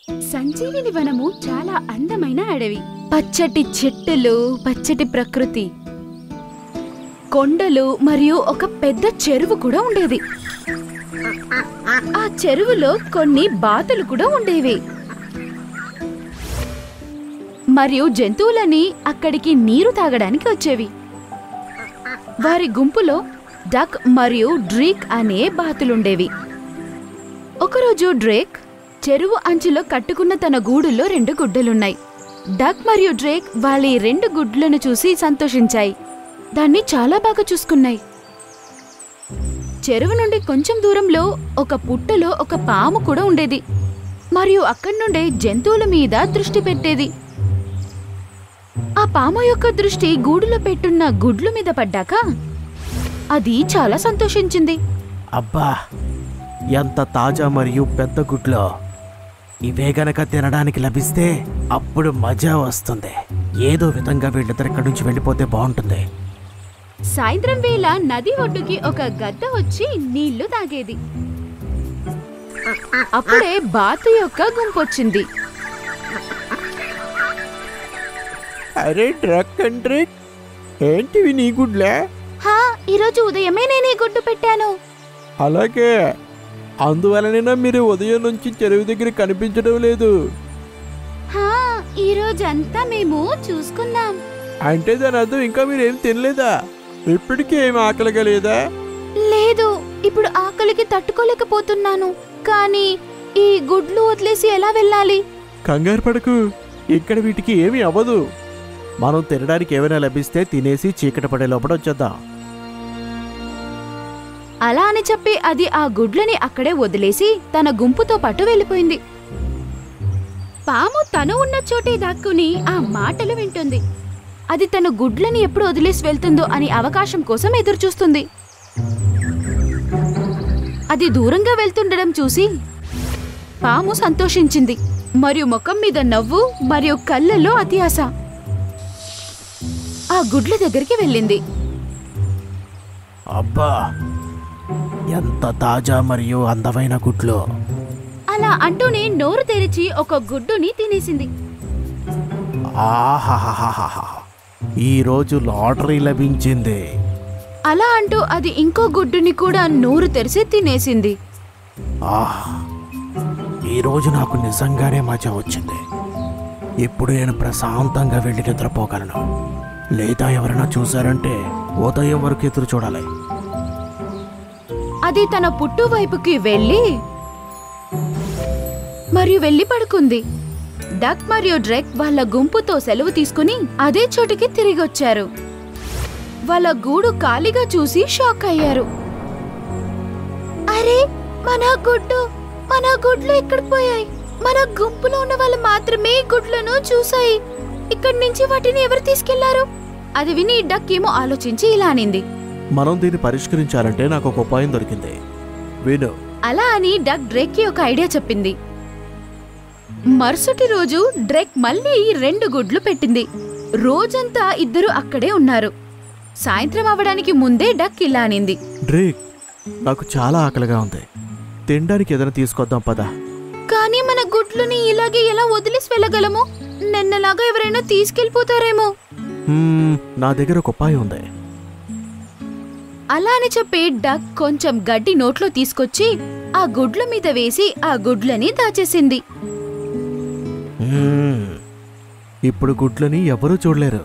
సంజీవిని వనము చాలా అందమైన అడవి. పచ్చటి చెట్టులు, పచ్చటి ప్రకృతి, కొండలు మరియు ఒక పెద్ద చెరువు కూడా ఉండేది. ఆ చెరువులో కొన్ని బాతులు కూడా ఉండేవి. మరియు జంతువులని అక్కడికి నీరు తాగడానికి వచ్చేవి. వారి గుంపులో డక్ మరియు డ్రేక్ అనే బాతులుండేవి. ఒకరోజు డ్రేక్ చెరువు అంచులో కట్టుకున్న తన గూడులో 2 గుడ్డలున్నాయి. డక్ మరియు డ్రేక్ వాళ్ళ 2 గుడ్లను చూసి సంతోషించాయి. దాన్ని చాలా బాగా చూసుకున్నాయి. చెరువు నుండి కొంచెం దూరంలో ఒక పుట్టలో ఒక పాము కూడా ఉండేది మరియు అక్కడి నుండే జంతువుల మీద దృష్టి పెట్టేది. ఆ పాము యొక్క దృష్టి గూడులో పెట్టున్న గుడ్లు మీద పడ్డాక అది చాలా సంతోషించింది. అబ్బా, ఎంత తాజా మరియు పెద్ద గుడ్లో! ఇవే గనక తినడానికి లభిస్తే అప్పుడు మజా వస్తుంది. ఏదో విధంగా వీళ్ళిద్దరు ఇక్కడి నుంచి వెళ్ళిపోతే బాగుంటుంది. సాయంత్రం వేళ నది ఒడ్డుకి ఒక గద్ద వచ్చి నీళ్లు తాగేది. అప్పుడే బాతు యొక్క గుంపొచ్చింది. అరే డ్రక్ అండ్ డ్రేక్, ఏంటివి నీ గుడ్లే? ఈరోజు ఉదయమే నేను ఈ గుడ్డు పెట్టాను. అలాగే, అందువలన మీరు ఉదయం నుంచి చెరువు దగ్గర కనిపించడం లేదు. ఈ రోజంతా మేము చూసుకున్నాం. అంటే దాని అర్థం ఇంకా మీరేం తినలేదా? ఇప్పటికీ ఏమి ఆకలిగా లేదా? లేదు, ఇప్పుడు ఆకలికి తట్టుకోలేకపోతున్నాను. కానీ ఈ గుడ్లు వదిలేసి ఎలా వెళ్ళాలి? కంగారు పడకు, ఇక్కడ వీటికి ఏమీ అవ్వదు. మనం తినడానికి ఏమైనా లభిస్తే తినేసి చీకటి పడే లోపల వచ్చేద్దాం. అలా అని చెప్పి అది ఆ గుడ్లని అక్కడే వదిలేసి తన గుంపుతో పాటు వెళ్ళిపోయింది. పాము తను ఉన్న చోటే దాక్కుని ఆ మాటలు వింటుంది. అది తన గుడ్లని ఎప్పుడు వదిలేసి వెళ్తుందో అని అవకాశం కోసం ఎదురుచూస్తుంది. అది దూరంగా వెళ్తుండడం చూసి పాము సంతోషించింది మరియు ముఖం మీద నవ్వు మరియు కళ్ళల్లో అతి ఆశ. ఆ గుడ్ల దగ్గరికి వెళ్ళింది. అబ్బా, ఎంత తాజా మరియు అందమైన గుడ్లు! అలా అంటూనే నోరు తెరిచి ఒక గుడ్డుని తినేసింది. ఆహాహాహాహా, ఈరోజు లాటరీ లభించింది. అలా అంటూ అది ఇంకో గుడ్డుని కూడా నోరు తెరిచి తినేసింది. ఈరోజు నాకు నిజంగానే మజా వచ్చింది. ఇప్పుడు నేను ప్రశాంతంగా వెళ్ళి నిద్రపోగలను. లేదా ఎవరైనా చూశారంటే ఉదయం వరకు ఎదురు చూడాలి. అది తన పుట్టు వైపుకి వెళ్ళి పడుకుంది. డక్ మరియు డ్రేక్ వాళ్ళ గుంపుతో సెలవు తీసుకుని అదే చోటికి తిరిగొచ్చారు. వాళ్ళ గూడు ఖాళీగా చూసి షాక్ అయ్యారు. అరే, మన గుడ్లు ఎక్కడ పోయాయి? మన గుంపులో ఉన్న వాళ్ళు మాత్రమే గుడ్లను చూసాయి. ఇక్కడి నుంచి వాటిని ఎవరు తీసుకెళ్లారు? అది విని డక్ ఏమో ఆలోచించి ఇలా అనింది. మనం దీన్ని పరిష్కరించాలంటే నాకు ఒక ఉపాయం దొరికింది, విను. అలా అని డక్ డ్రేక్ కి ఒక ఐడియా చెప్పింది. మరుసటి రోజు డ్రేక్ మళ్ళీ 2 గుడ్లు పెట్టింది. రోజంతా ఇద్దరు అక్కడే ఉన్నారు. సాయంత్రం అవడానికి ముందే డక్ ఇలా అనింది. డ్రేక్, నాకు చాలా ఆకలిగా ఉంది. తినడానికి ఏదైనా తీసుకొద్దాం పదా. కానీ మన గుడ్లని ఇలాగే ఎలా వదిలేసి వెళ్ళగలము? నిన్నలాగా ఎవరైనా తీసుకెళ్లిపోతారేమో. నా దగ్గర ఒక ఉపాయం ఉంది. అలా అని చెప్పి డక్ కొంచెం గడ్డి నోట్లో తీసుకొచ్చి ఆ గుడ్ల మీద వేసి ఆ గుడ్లని దాచేసింది. ఇప్పుడు గుడ్లని ఎవరూ చూడలేరు.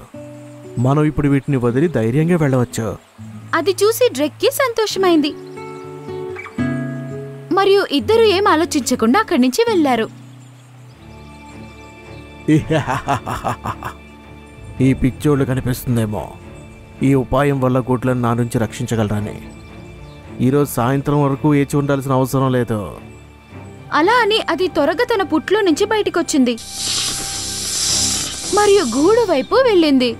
మనం ఇప్పుడు వీటిని వదిలి ధైర్యంగా వెళ్ళవచ్చు. అది చూసి డ్రేక్కి సంతోషమైంది మరియు ఇద్దరు ఏం ఆలోచించకుండా అక్కడి నుంచి వెళ్లారు. ఈ పిచ్చోళ్ళు కనిపిస్తుందేమో ఈ ఉపాయం వల్ల గుడ్లను నా నుంచి రక్షించగలరని. ఈరోజు సాయంత్రం వరకు వేచి ఉండాల్సిన అవసరం లేదు. అలా అని అది త్వరగా తన పుట్లో నుంచి బయటికొచ్చింది మరియు గూడు వైపు వెళ్ళింది.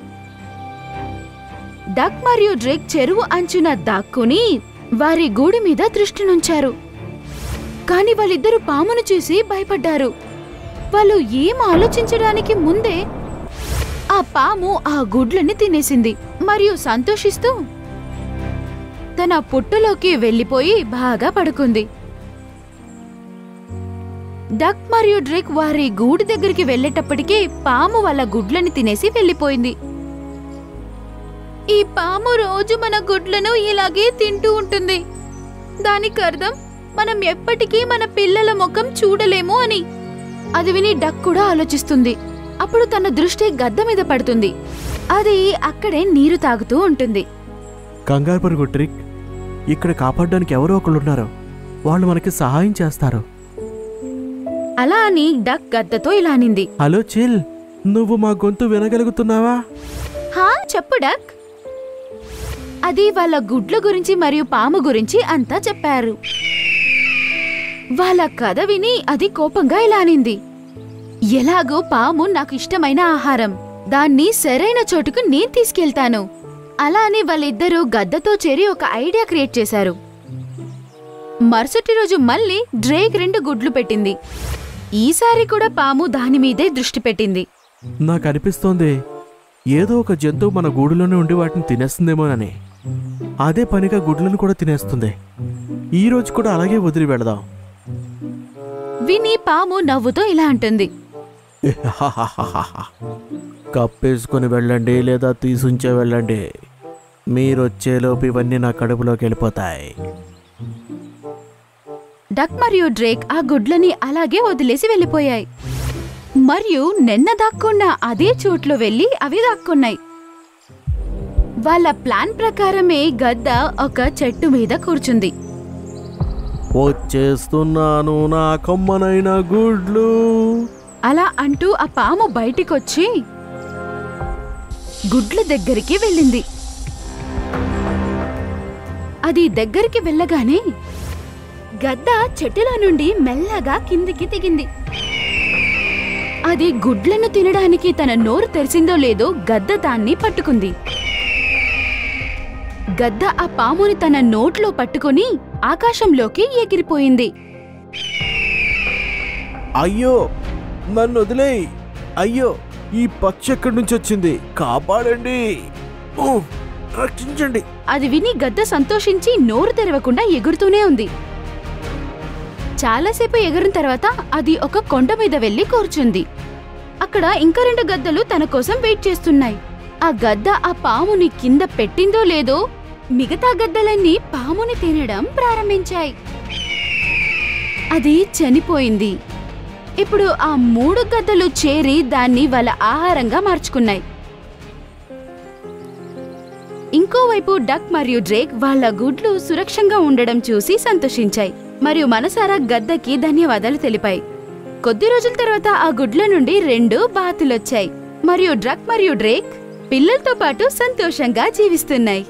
డక్ మరియు డ్రేక్ చెరువు అంచున దాక్కుని వారి గూడు మీద దృష్టి నుంచారు. కాని వాళ్ళిద్దరూ పామును చూసి భయపడ్డారు. వాళ్ళు ఏం ఆలోచించడానికి ముందే ఆ పాము ఆ గుడ్లని తినేసింది మరియు సంతోషిస్తూ తన పుట్టలోకి వెళ్ళిపోయి బాగా పడుకుంది. డక్ మరియు డ్రేక్ వారి గూడు దగ్గరికి వెళ్లేటప్పటికే పాము వాళ్ళ గుడ్లని తినేసి వెళ్లిపోయింది. ఈ పాము రోజు మన గుడ్లను ఇలాగే తింటూ ఉంటుంది. దానికి అర్థం మనం ఎప్పటికీ మన పిల్లల ముఖం చూడలేము అని. అది విని డక్ కూడా ఆలోచిస్తుంది. అప్పుడు తన దృష్టి గద్ద మీద పడుతుంది. అది అక్కడే నీరు తాగుతూ ఉంటుంది. కంగారు పరుగు డ్రిక్, ఇక్కడ కాపాడడానికి ఎవరో ఒకళ్ళున్నారు. వాళ్ళు మనకి సహాయం చేస్తారు. అలా అని డక్ గద్దతో ఇలా అనింది. హలో చిల్, నువ్వు మా గొంతు వినగలుగుతున్నావా? హా చెప్పు డక్. అది వాళ్ళ గుడ్ల గురించి మరియు పాము గురించి అంతా చెప్పారు. వాళ్ళ కథ విని అది కోపంగా ఇలా అనింది. ఎలాగో పాము నాకు ఇష్టమైన ఆహారం, దాన్ని సరైన చోటుకు నేను తీసుకెళ్తాను. అలా అని వాళ్ళిద్దరూ గద్దతో చేరి ఒక ఐడియా క్రియేట్ చేశారు. మరుసటి రోజు మళ్ళీ డ్రేక్ 2 గుడ్లు పెట్టింది. ఈసారి కూడా పాము దానిమీదే దృష్టి పెట్టింది. నాకు అనిపిస్తోంది ఏదో ఒక జంతువు మన గూడులోనే ఉండి వాటిని తినేస్తుందేమోనని. అదే పనిగా గుడ్లను కూడా తినేస్తుంది. ఈ రోజు కూడా అలాగే వదిలి వెళదాం. విని పాము నవ్వుతో ఇలా అంటుంది. కప్పేసుకుని వెళ్ళండి లేదా తీసుంచే వెళ్ళండి. మీరొచ్చేలోపు ఇవన్నీ నా కడుపులోకి వెళ్ళిపోతాయి. డక్ మరియు డ్రేక్ ఆ గుడ్లని అలాగే వదిలేసి వెళ్ళిపోయాయి. మరియు నిన్న దాక్కున్న అదే చోట్లో వెళ్లి అవి దాక్కున్నాయి. వాళ్ళ ప్లాన్ ప్రకారమే గద్ద ఒక చెట్టు మీద కూర్చుంది. వచ్చేస్తున్నాను నా కమ్మనైన గుడ్లు అలా అంటూ ఆ పాము బయటికొచ్చి గుడ్ల దగ్గరికి వెళ్ళింది. అది దగ్గరికి వెళ్ళగానే గద్ద చెట్టులో నుండి మెల్లగా కిందికి దిగింది. అది గుడ్లను తినడానికి తన నోరు తెరిచిందో లేదో గద్ద దాన్ని పట్టుకుంది. గద్ద ఆ పాముని తన నోట్లో పట్టుకుని ఆకాశంలోకి ఎగిరిపోయింది. అయ్యో నన్ను వదిలేయ్. అయ్యో ఈ పక్షి ఎక్కడి నుంచి వచ్చింది? కాపాడండి, రక్షించండి. అది విని గద్ద సంతోషించి నోరు తెరవకుండా ఎగురుతూనే ఉంది. చాలాసేపు ఎగిరిన తర్వాత అది ఒక కొండ మీద వెళ్లి కూర్చుంది. అక్కడ ఇంకా 2 గద్దలు తన కోసం వెయిట్ చేస్తున్నాయి. ఆ గద్ద ఆ పాముని కింద పెట్టిందో లేదో మిగతా గద్దలన్నీ పాముని తినడం ప్రారంభించాయి. అది చనిపోయింది. ఇప్పుడు ఆ 3 గద్దలు చేరి దాన్ని వాళ్ళ ఆహారంగా మార్చుకున్నాయి. ఇంకోవైపు డక్ మరియు డ్రేక్ వాళ్ళ గుడ్లు సురక్షంగా ఉండడం చూసి సంతోషించాయి మరియు మనసారా గద్దకి ధన్యవాదాలు తెలిపాయి. కొద్ది రోజుల తర్వాత ఆ గుడ్ల నుండి 2 బాతులొచ్చాయి మరియు డక్ మరియు డ్రేక్ పిల్లలతో పాటు సంతోషంగా జీవిస్తున్నాయి.